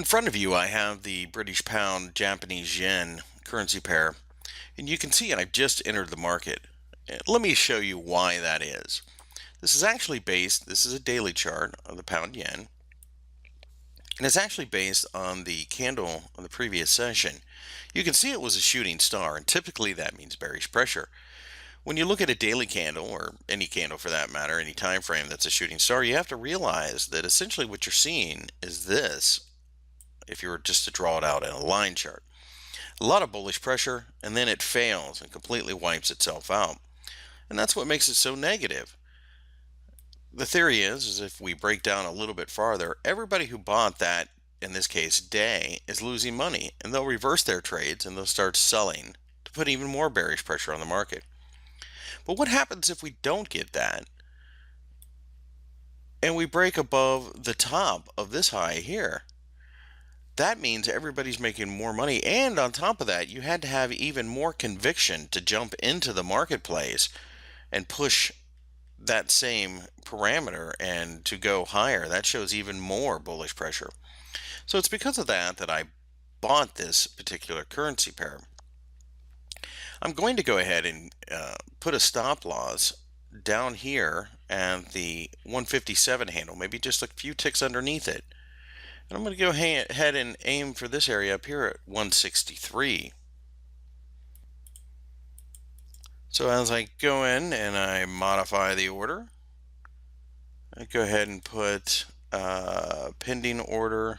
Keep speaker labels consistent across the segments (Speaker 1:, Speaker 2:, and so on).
Speaker 1: In front of you, I have the British pound Japanese yen currency pair, and you can see I've just entered the market. Let me show you why that is. This is a daily chart of the pound yen, and it's actually based on the candle on the previous session. You can see it was a shooting star, and typically that means bearish pressure. When you look at a daily candle, or any candle for that matter, any time frame that's a shooting star, you have to realize that essentially what you're seeing is this, if you were just to draw it out in a line chart. A lot of bullish pressure, and then it fails and completely wipes itself out. And that's what makes it so negative. The theory is if we break down a little bit farther, everybody who bought that, in this case day, is losing money, and they'll reverse their trades and they'll start selling to put even more bearish pressure on the market. But what happens if we don't get that and we break above the top of this high here? That means everybody's making more money, and on top of that, you had to have even more conviction to jump into the marketplace and push that same parameter and to go higher. That shows even more bullish pressure. So it's because of that that I bought this particular currency pair. I'm going to go ahead and put a stop loss down here at the 157 handle, maybe just a few ticks underneath it. And I'm going to go ahead and aim for this area up here at 163. So as I go in and I modify the order, I go ahead and put pending order,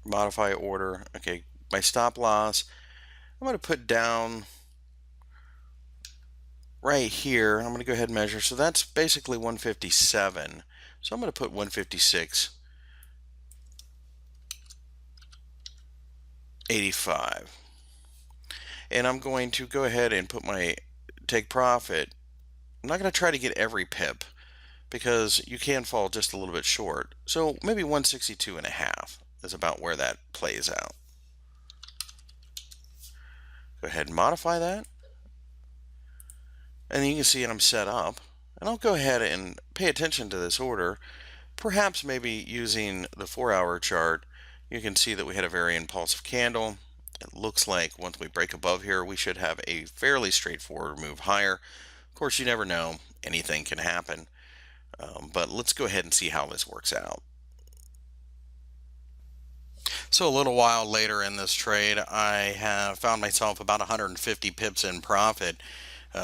Speaker 1: modify order. Okay, my stop loss, I'm going to put down right here. I'm going to go ahead and measure. So that's basically 157. So I'm going to put 156.85. And I'm going to go ahead and put my take profit. I'm not going to try to get every pip because you can fall just a little bit short. So maybe 162.5 is about where that plays out. Go ahead and modify that. And you can see I'm set up. And I'll go ahead and pay attention to this order. Perhaps maybe using the 4-hour chart, you can see that we had a very impulsive candle. It looks like once we break above here, we should have a fairly straightforward move higher. Of course, you never know. Anything can happen. But let's go ahead and see how this works out. So a little while later in this trade, I have found myself about 150 pips in profit.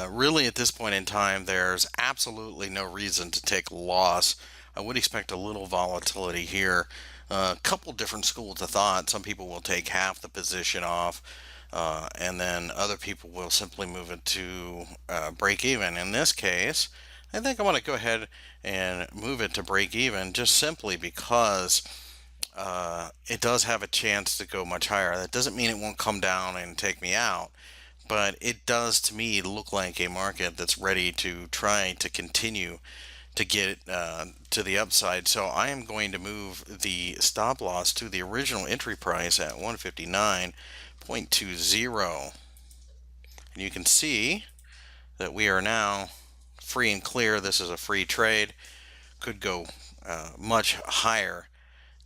Speaker 1: Really, at this point in time, there's absolutely no reason to take loss. I would expect a little volatility here. A couple different schools of thought. Some people will take half the position off, and then other people will simply move it to break even. In this case, I think I want to go ahead and move it to break even just simply because it does have a chance to go much higher. That doesn't mean it won't come down and take me out, but it does to me look like a market that's ready to try to continue to get to the upside. So I am going to move the stop loss to the original entry price at 159.20. And you can see that we are now free and clear. This is a free trade. Could go much higher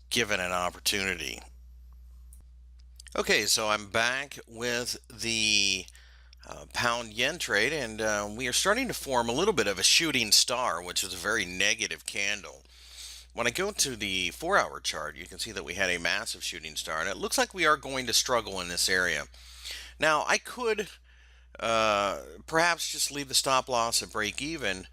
Speaker 1: given an opportunity. Okay, so I'm back with the pound yen trade, and we are starting to form a little bit of a shooting star, which is a very negative candle. When I go to the 4-hour chart, you can see that we had a massive shooting star, and it looks like we are going to struggle in this area. Now, I could perhaps just leave the stop loss and break even,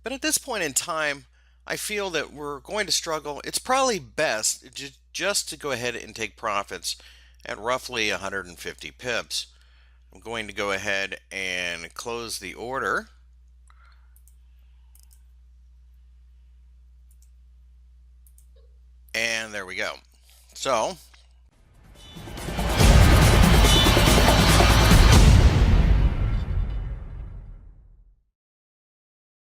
Speaker 1: but at this point in time, I feel that we're going to struggle. It's probably best just to go ahead and take profits at roughly 150 pips. I'm going to go ahead and close the order. And there we go. So